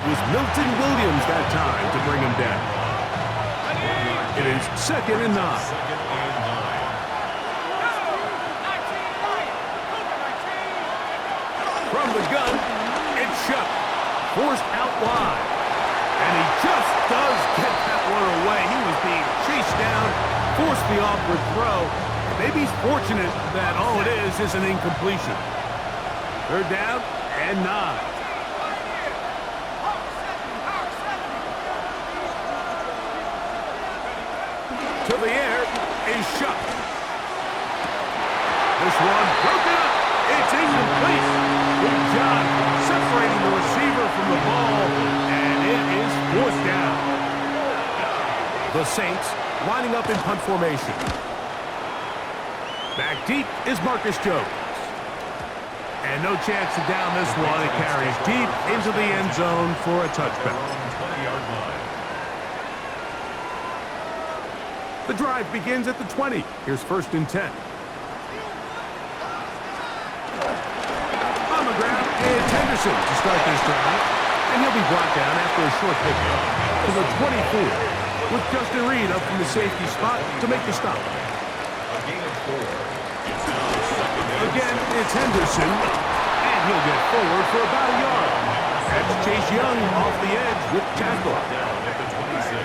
It was Milton Williams that time to bring him down. It is 2nd and 9. From the gun, it's Shough. Forced out wide. And he just does get that one away. He was being chased down, forced the awkward throw. Maybe he's fortunate that all it is an incompletion. 3rd down and 9. To the air is Shough. This one broken up. It's incomplete. Good job separating the receiver from the ball, and it is forced down. The Saints lining up in punt formation. Back deep is Marcus Jones. And no chance to down this one. It carries deep into the end zone for a touchback. The drive begins at the 20. Here's 1st and 10. On the ground, it's Henderson to start this drive. And he'll be brought down after a short pickup to the 24, with Justin Reid up from the safety spot to make the stop. Again, it's Henderson, and he'll get forward for about a yard. That's Chase Young off the edge with tackle. Down at the 26.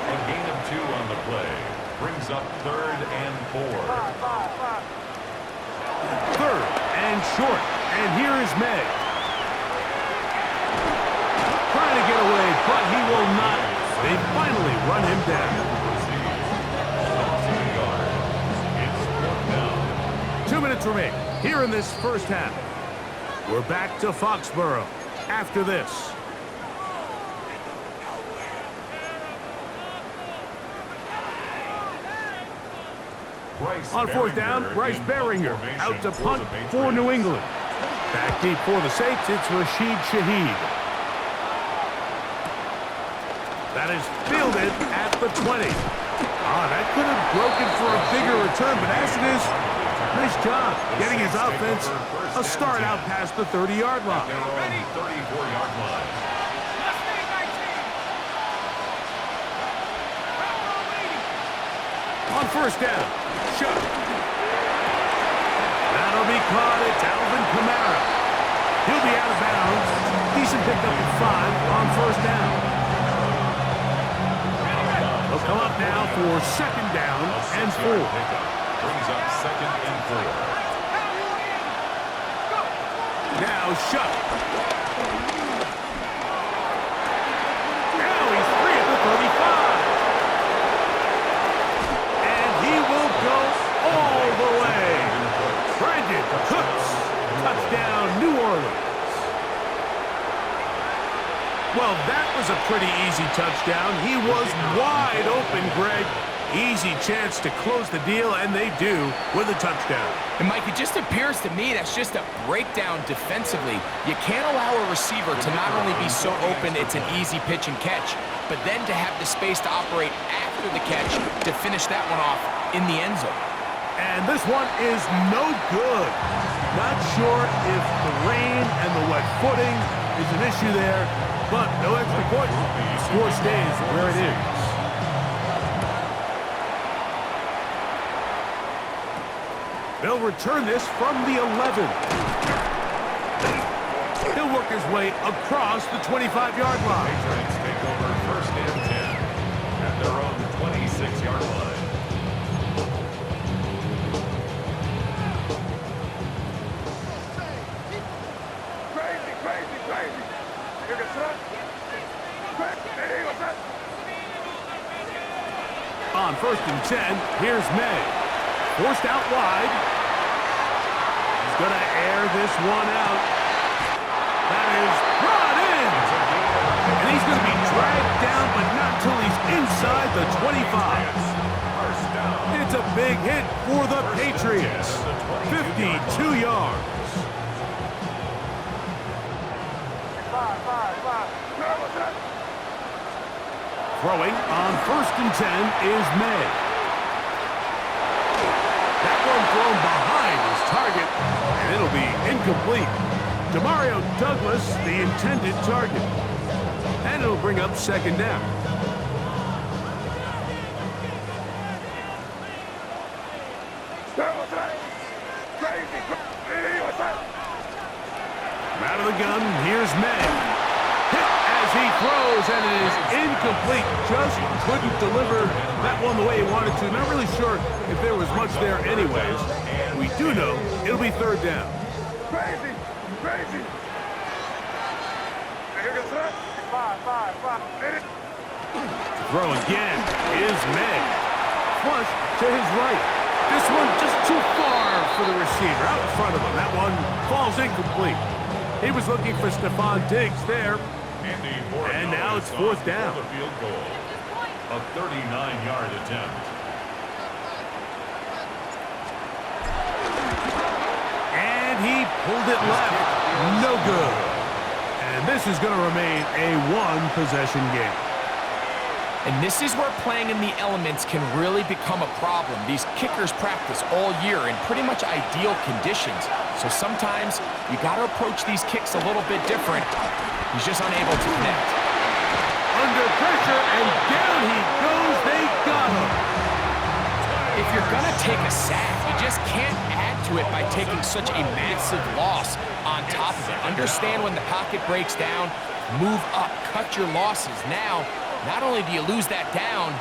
A gain of 2 on the play. Brings up 3rd and 4. 3rd and short. And here is May. Trying to get away, but he will not. They finally run him down. 2 minutes remain here in this first half. We're back to Foxborough after this. On 4th down, Bryce Baringer out to punt for New England. Back deep for the Saints, it's Rashid Shaheed. That is fielded at the 20. That could have broken for a bigger return, but as it is, nice job getting his offense a start out past the 30-yard line. 34-yard line. On 1st down, Shough. That'll be caught. It's Alvin Kamara. He'll be out of bounds. Decent pickup at 5 on 1st down. They'll come up now for 2nd down and 4. Brings up 2nd and 4. Now Shough. Now he's free at the 35. And he will go all the way. Brandon Cooks. Touchdown, New Orleans. Well, that was a pretty easy touchdown. He was wide open, Greg. Easy chance to close the deal, and they do with a touchdown. And, Mike, it just appears to me that's just a breakdown defensively. You can't allow a receiver to not only be so open it's an easy pitch and catch, but then to have the space to operate after the catch to finish that one off in the end zone. And this one is no good. Not sure if the rain and the wet footing is an issue there, but no extra point. Score stays where it is. They'll return this from the 11. He'll work his way across the 25-yard line. Patriots take over 1st and 10 at their own 26-yard line. On 1st and 10, here's May. Forced out wide. He's going to air this one out. That is brought in. And he's going to be dragged down, but not till he's inside the 25. It's a big hit for the Patriots. 52 yards. Throwing on 1st and 10 is May. That one thrown behind his target, and it'll be incomplete. Demario Douglas, the intended target. and it'll bring up second down. Out of the gun, here's May. Hit as he throws, and it is incomplete. Just couldn't deliver that one the way he wanted to. Not really sure if there was much there anyways. We do know it'll be third down. Crazy! Throw again is May. Flush to his right. This one just too far for the receiver. Out in front of him. That one falls incomplete. He was looking for Stephon Diggs there. And now it's fourth down. The field goal. A 39-yard attempt. And he pulled it left. No good. And this is going to remain a one-possession game. And this is where playing in the elements can really become a problem. These kickers practice all year in pretty much ideal conditions. So sometimes you got to approach these kicks a little bit different. He's just unable to connect. Under pressure, and down he goes. They got him. If you're going to take a sack, you just can't add to it by taking such a massive loss on top of it. Understand when the pocket breaks down, move up, cut your losses. Now, not only do you lose that down,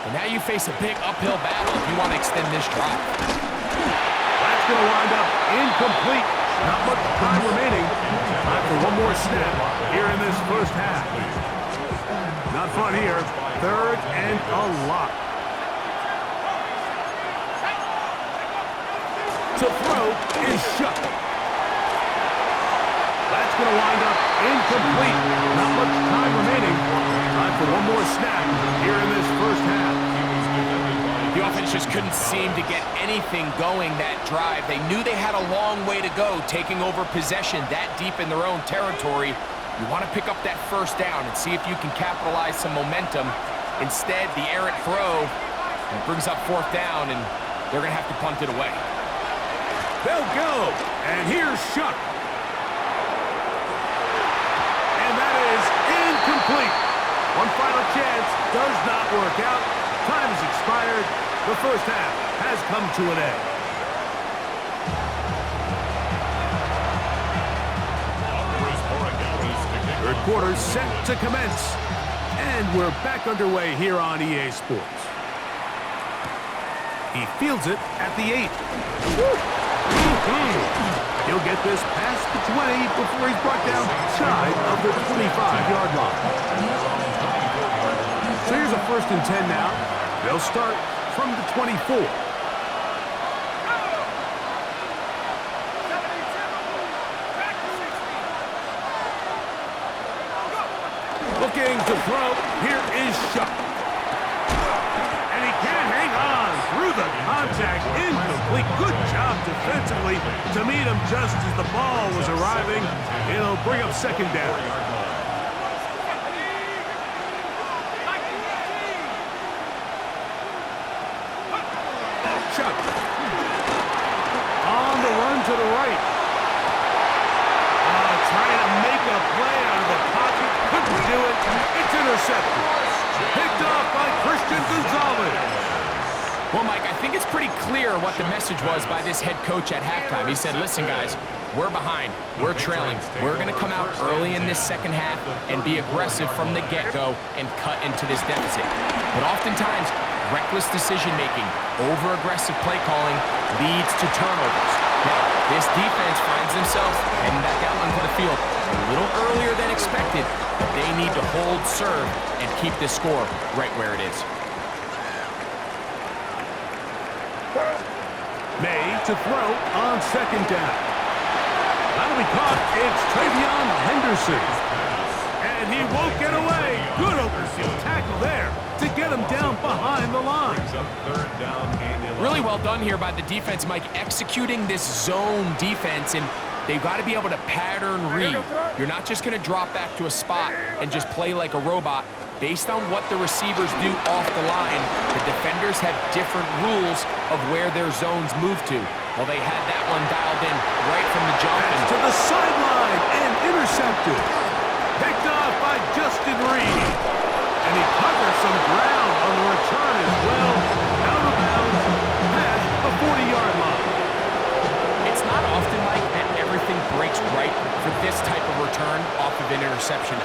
but now you face a big uphill battle if you want to extend this drive. That's going to wind up incomplete. Not much time remaining. Time for one more snap here in this first half. Not fun here. Third and a lot. To throw is shut. That's going to wind up incomplete. Not much time remaining. Time for one more snap here in this first half. The offense just couldn't seem to get anything going that drive. They knew they had a long way to go taking over possession that deep in their own territory. You want to pick up that first down and see if you can capitalize some momentum. Instead, the errant throw brings up fourth down, and they're going to have to punt it away. They'll go, and here's Shuck. And that is incomplete. One final chance does not work out. Time has expired. The first half has come to an end. Third quarter set to commence. And we're back underway here on EA Sports. He fields it at the 8. He'll get this past the 20 before he's brought down shy of the 25-yard line. So here's a 1st and 10 now. They'll start from the 24. Looking to throw. Here is Shuck. And he can't hang on through the contact. Incomplete. Good job defensively to meet him just as the ball was arriving. It'll bring up second down. Shuck. On the run to the right. Trying to make a play out of the pocket. Couldn't do it. It's intercepted. Picked off by Christian Gonzalez. Well, Mike, I think it's pretty clear what the message was by this head coach at halftime. He said, listen, guys, we're behind. We're trailing. We're going to come out early in this second half and be aggressive from the get-go and cut into this deficit. But oftentimes, reckless decision-making, over-aggressive play calling leads to turnovers. Now, this defense finds themselves heading back out onto the field a little earlier than expected, but they need to hold serve and keep this score right where it is. May to throw on second down. That'll be caught. It's Travion Henderson. And he won't get away. Good overseas tackle there to get him down behind the line. Really well done here by the defense, Mike, executing this zone defense, and they've got to be able to pattern read. You're not just going to drop back to a spot and just play like a robot. Based on what the receivers do off the line, the defenders have different rules of where their zones move to. Well, they had that one dialed in right from the jump. To the sideline and intercepted. Picked off by Justin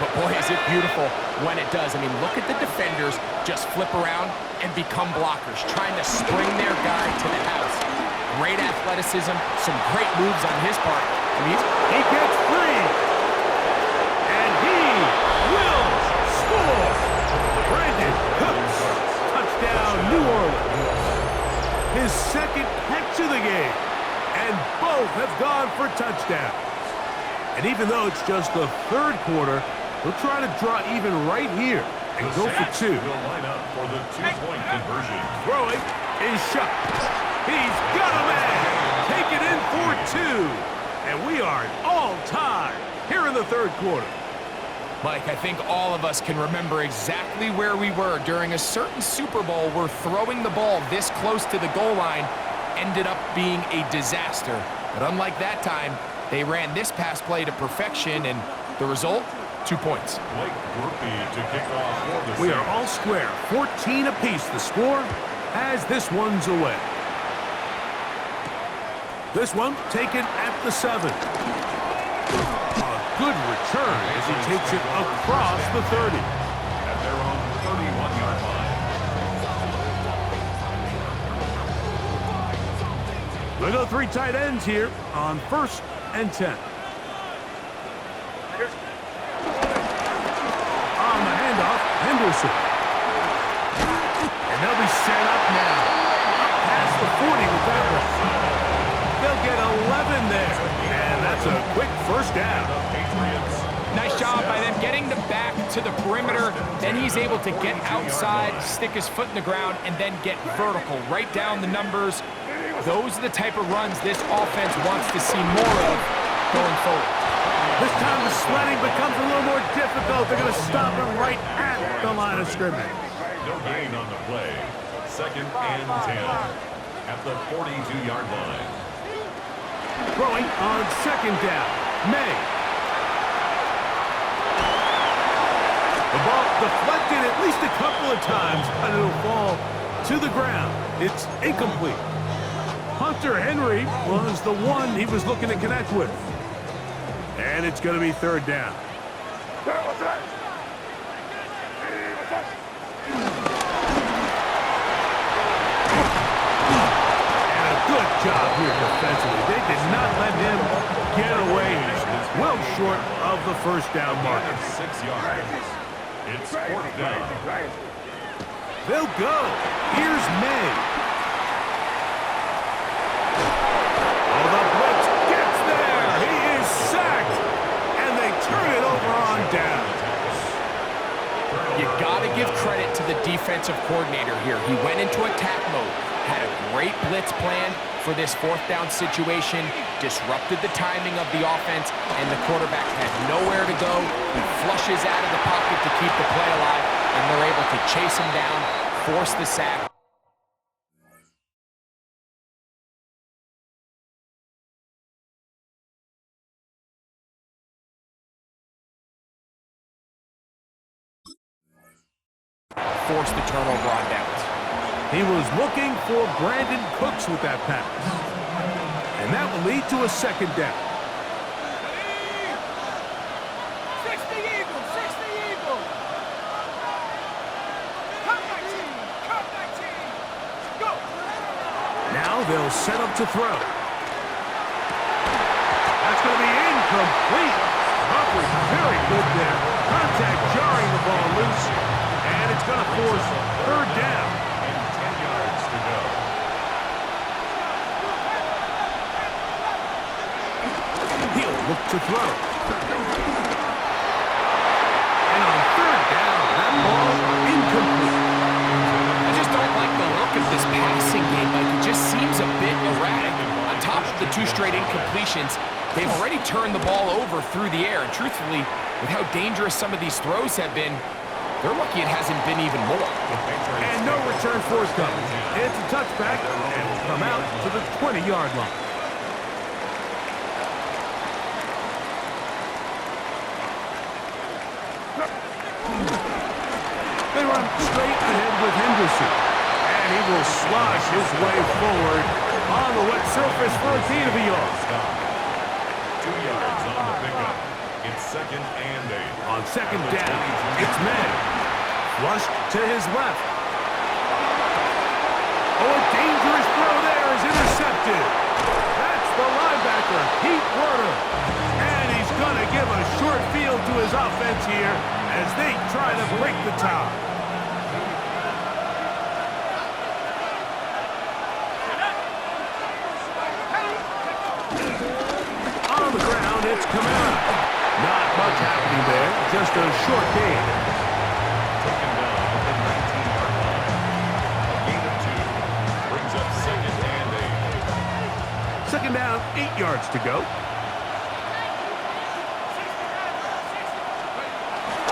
but boy, is it beautiful when it does. I mean, look at the defenders just flip around and become blockers, trying to spring their guy to the house. Great athleticism, some great moves on his part. I mean, he gets free, and he will score. Brandon Cooks, touchdown, New Orleans. His second catch of the game, and both have gone for touchdowns. And even though it's just the third quarter, we'll try to draw even right here and go for two. Will line up for the two-point conversion. Throwing is shot. He's got a man. Take it in for two. And we are all tied here in the third quarter. Mike, I think all of us can remember exactly where we were during a certain Super Bowl where throwing the ball this close to the goal line ended up being a disaster. But unlike that time, they ran this pass play to perfection, and the result, 2 points. Blake Grupe to kick off for the We Saints. are all square, 14 apiece. The score as this one's away. This one taken at the 7. A good return as he takes it across the 30. At their own 31-yard line. They go 3 tight ends here on 1st and 10. On the handoff, Henderson. And they'll be set up now. Up past the 40 with that one. They'll get 11 there. And that's a quick first down. Nice job by them getting the back to the perimeter. Then he's able to get outside, stick his foot in the ground, and then get vertical. Right down the numbers. Those are the type of runs this offense wants to see more of going forward. This time the sledding becomes a little more difficult. They're going to stop him right at the line of scrimmage. No gain on the play. 2nd and 10 at the 42-yard line. Throwing on 2nd down. May. The ball deflected at least a couple of times, but it'll fall to the ground. It's incomplete. Hunter Henry was the one he was looking to connect with. And it's going to be 3rd down. And a good job here defensively. They did not let him get away. He's well short of the 1st down marker. 6 yards. It's 4th down. They'll go. Here's May. Oh, the blitz gets there. He is sacked. And they turn it over on down. You got to give credit to the defensive coordinator here. He went into attack mode, had a great blitz plan for this 4th down situation, disrupted the timing of the offense, and the quarterback had nowhere to go. He flushes out of the pocket to keep the play alive, and they're able to chase him down, force the sack. Force the turnover on downs. He was looking for Brandon Cooks with that pass. And that will lead to a 2nd down. 60 Eagles, 60 Eagles. Come 19, go. Now they'll set up to throw. That's going to be incomplete. Humphrey very good there. Contact jarring the ball loose. And it's going to force 3rd down. And 10 yards to go. He'll look to throw. And on 3rd down, that ball incomplete. I just don't like the look of this passing game. Like, it just seems a bit erratic. On top of the 2 straight incompletions, they've already turned the ball over through the air. And truthfully, with how dangerous some of these throws have been, they're lucky it hasn't been even more. And no return forthcoming. It's a touchback and will come out to the 20-yard line. They run straight ahead with Henderson. And he will slosh his way forward on the wet surface for a gain of a yard. 2 yards on the pickup. It's second and 8. On second down, it's May. Flushed to his left. Oh, a dangerous throw there is intercepted. That's the linebacker, Pete Werner. And he's going to give a short field to his offense here as they try to break the tie. On the ground, it's Kamara. Not much happening there, just a short gain. Taken down at the 19-yard line. A gain of 2 brings up second and 8. Second down, 8 yards to go.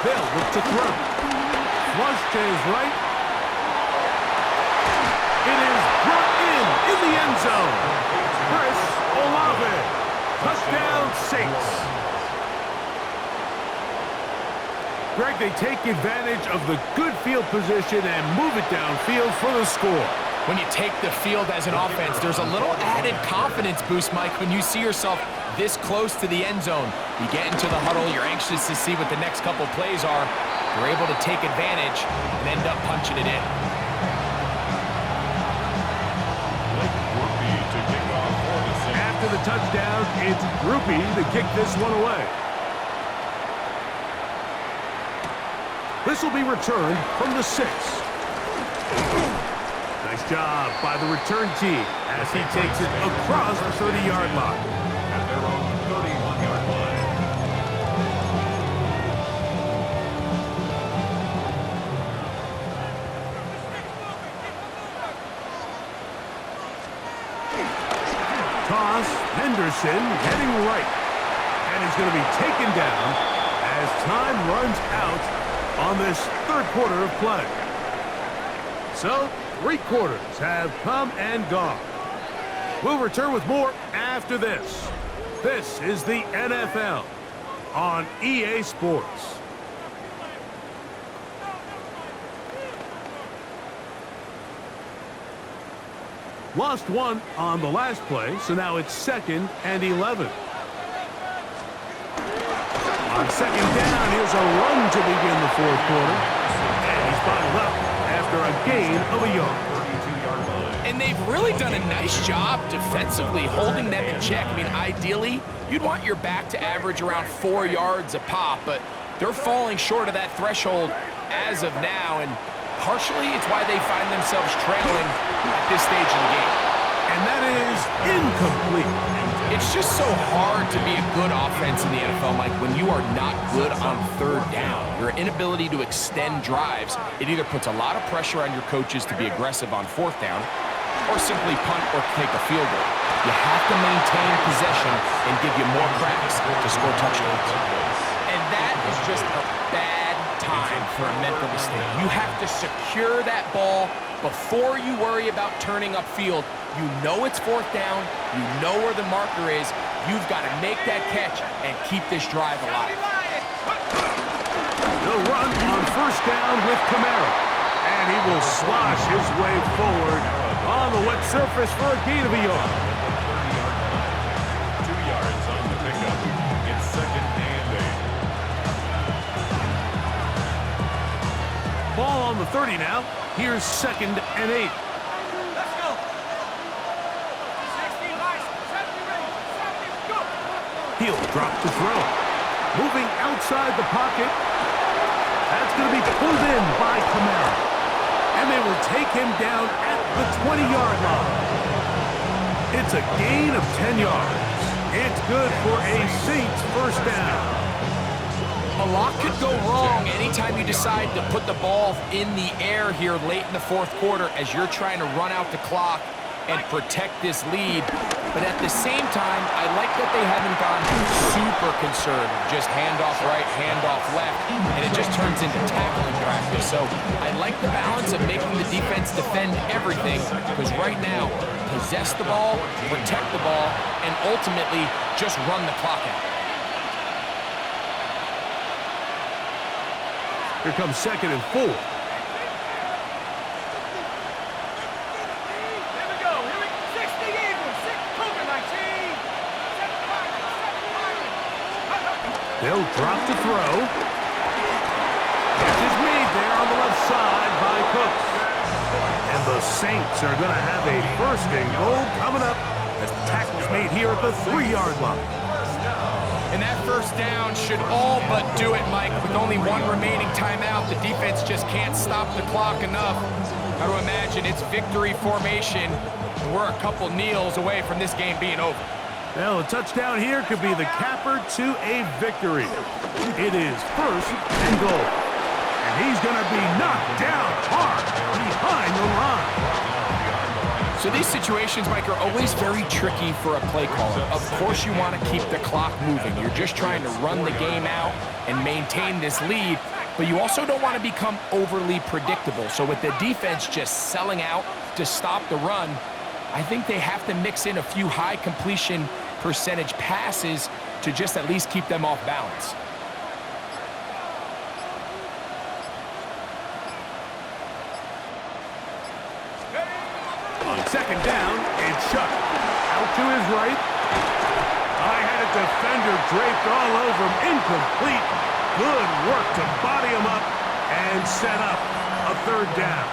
They'll look to throw. Flush to his right. It is brought in the end zone. Chris Olave. Touchdown, Saints. Greg, they take advantage of the good field position and move it downfield for the score. When you take the field as an offense, there's a little added confidence boost, Mike, when you see yourself this close to the end zone. You get into the huddle, you're anxious to see what the next couple plays are. You're able to take advantage and end up punching it in. To kick off for the Saints. After the touchdown, it's Groupie to kick this one away. This will be returned from the 6. Nice job by the return team as he takes it across the 30-yard line. At their own 31-yard line. Toss, Henderson heading right. And he's going to be taken down as time runs out on this third quarter of play. So, 3 quarters have come and gone. We'll return with more after this. This is the NFL on EA Sports. Lost one on the last play, so now it's 2nd and 11. On second down, here's a run to begin the fourth quarter. And he's bottled up after a gain of a yard. 32-yard line. And they've really done a nice job defensively holding them in check. I mean, ideally, you'd want your back to average around 4 yards a pop, but they're falling short of that threshold as of now, and partially it's why they find themselves trailing at this stage of the game. And that is incomplete. It's just so hard to be a good offense in the NFL, Mike, when you are not good on third down. Your inability to extend drives, it either puts a lot of pressure on your coaches to be aggressive on fourth down or simply punt or take a field goal. You have to maintain possession and give you more cracks to score touchdowns. And that is just a bad time for a mental mistake. You have to secure that ball before you worry about turning upfield. You know it's fourth down. You know where the marker is. You've got to make that catch and keep this drive alive. The run on first down with Kamara. And he will slosh his way forward on the wet surface for a gain of a yard. 2 yards on the pickup. It's second and 8. Ball on the 30 now. Here's 2nd and 8. Let's go. 60, nice. 70, ready. 70, go. He'll drop to throw. Moving outside the pocket. That's going to be pulled in by Kamara. And they will take him down at the 20-yard line. It's a gain of 10 yards. It's good for a Saints first down. A lot could go wrong anytime you decide to put the ball in the air here late in the fourth quarter as you're trying to run out the clock and protect this lead. But at the same time, I like that they haven't gone super conservative. Just handoff right, handoff left, and it just turns into tackling practice. So I like the balance of making the defense defend everything, because right now, possess the ball, protect the ball, and ultimately just run the clock out. Here comes 2nd and 4. Here we go. Here we go. 60 Eagles. 6 Cougar 19. 7 Pirates. 7 Pirates. They'll drop to throw. Catch is made there on the left side by Cooks. And the Saints are going to have a first and goal coming up as the tackle's made here at the 3-yard line. And that first down should all but do it, Mike. With only one remaining timeout, the defense just can't stop the clock enough. Got to imagine it's victory formation, and we're a couple kneels away from this game being over. Well, a touchdown here could be the capper to a victory. It is first and goal. And he's going to be knocked down hard behind the line. So these situations, Mike, are always very tricky for a play caller. Of course you want to keep the clock moving. You're just trying to run the game out and maintain this lead, but you also don't want to become overly predictable. So with the defense just selling out to stop the run, I think they have to mix in a few high completion percentage passes to just at least keep them off balance. On second down, it's Chuck. Out to his right. I had a defender draped all over him. Incomplete. Good work to body him up and set up a third down.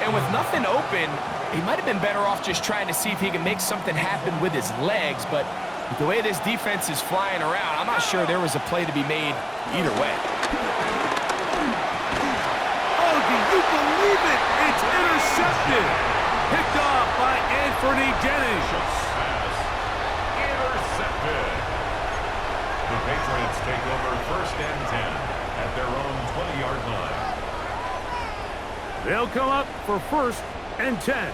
And with nothing open, he might have been better off just trying to see if he can make something happen with his legs, but with the way this defense is flying around, I'm not sure there was a play to be made either way. Oh, do you believe it? It's intercepted. Picked off by Anthony Jennings. Intercepted. The Patriots take over first and 10 at their own 20-yard line. They'll come up for first and 10.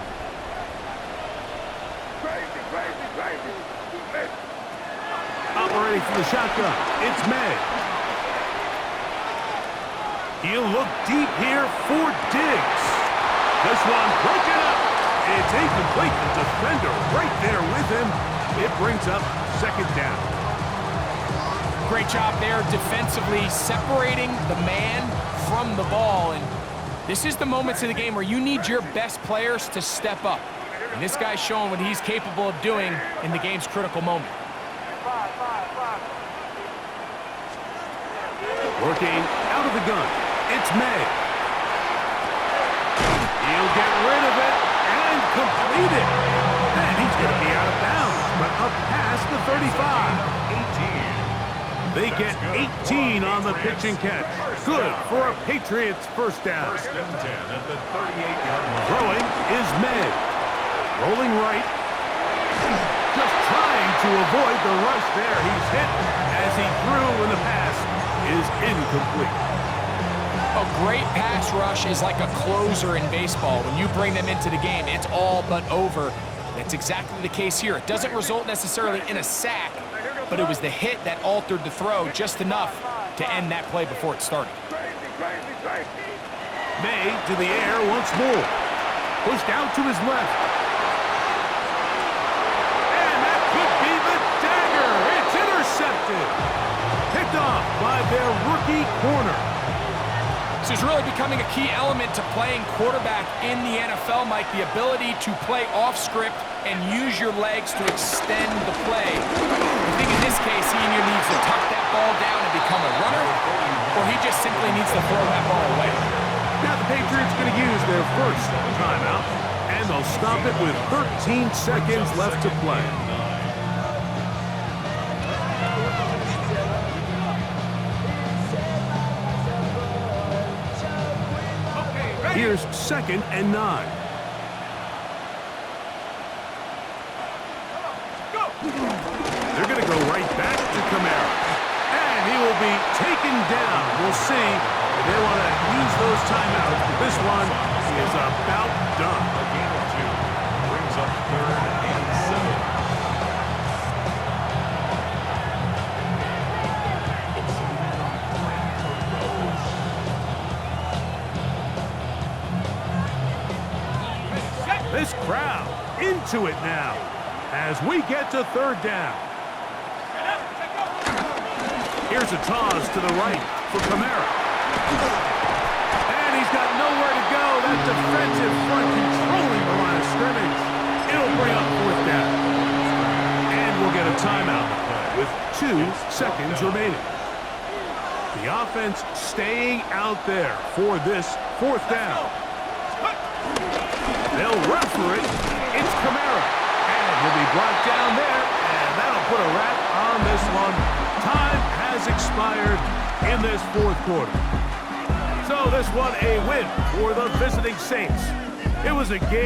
Operating from the shotgun, it's May. He'll look deep here for Diggs. This one broken up. It's incomplete. The defender right there with him. It brings up second down. Great job there defensively, separating the man from the ball. And this is the moments of the game where you need your best players to step up. And this guy's showing what he's capable of doing in the game's critical moment. Working out of the gun, it's May. He'll get rid of it and complete it. And he's going to be out of bounds, but up past the 35. 18. They get 18 on the pitch and catch. Good for a Patriots first down. First and 10 at the 38-yard line. Throwing is May. Rolling right. Just trying to avoid the rush there. He's hit as he threw, and the pass is incomplete. A great pass rush is like a closer in baseball. When you bring them into the game, it's all but over. That's exactly the case here. It doesn't result necessarily in a sack, but it was the hit that altered the throw just enough to end that play before it started. May to the air once more. Pushed out to his left. And that could be the dagger. It's intercepted. Picked off by their rookie corner. This is really becoming a key element to playing quarterback in the NFL, Mike, the ability to play off script and use your legs to extend the play. I think in this case, he either needs to tuck that ball down and become a runner, or he just simply needs to throw that ball away. Now the Patriots going to use their first timeout, and they'll stop it with 13 seconds left to play. Here's second and 9. They're going to go right back to Kamara. And he will be taken down. We'll see if they want to use those timeouts. This one is about done. A gain of 2 brings up third and 7. This crowd into it now as we get to third down. Here's a toss to the right for Kamara. And he's got nowhere to go. That defensive front controlling the line of scrimmage. It'll bring up fourth down. And we'll get a timeout with seconds remaining. The offense staying out there for this fourth down. They'll run for it. It's Kamara. And he'll be brought down there, and that'll put a wrap on this one. Time has expired in this fourth quarter. So this one a win for the visiting Saints. It was a game.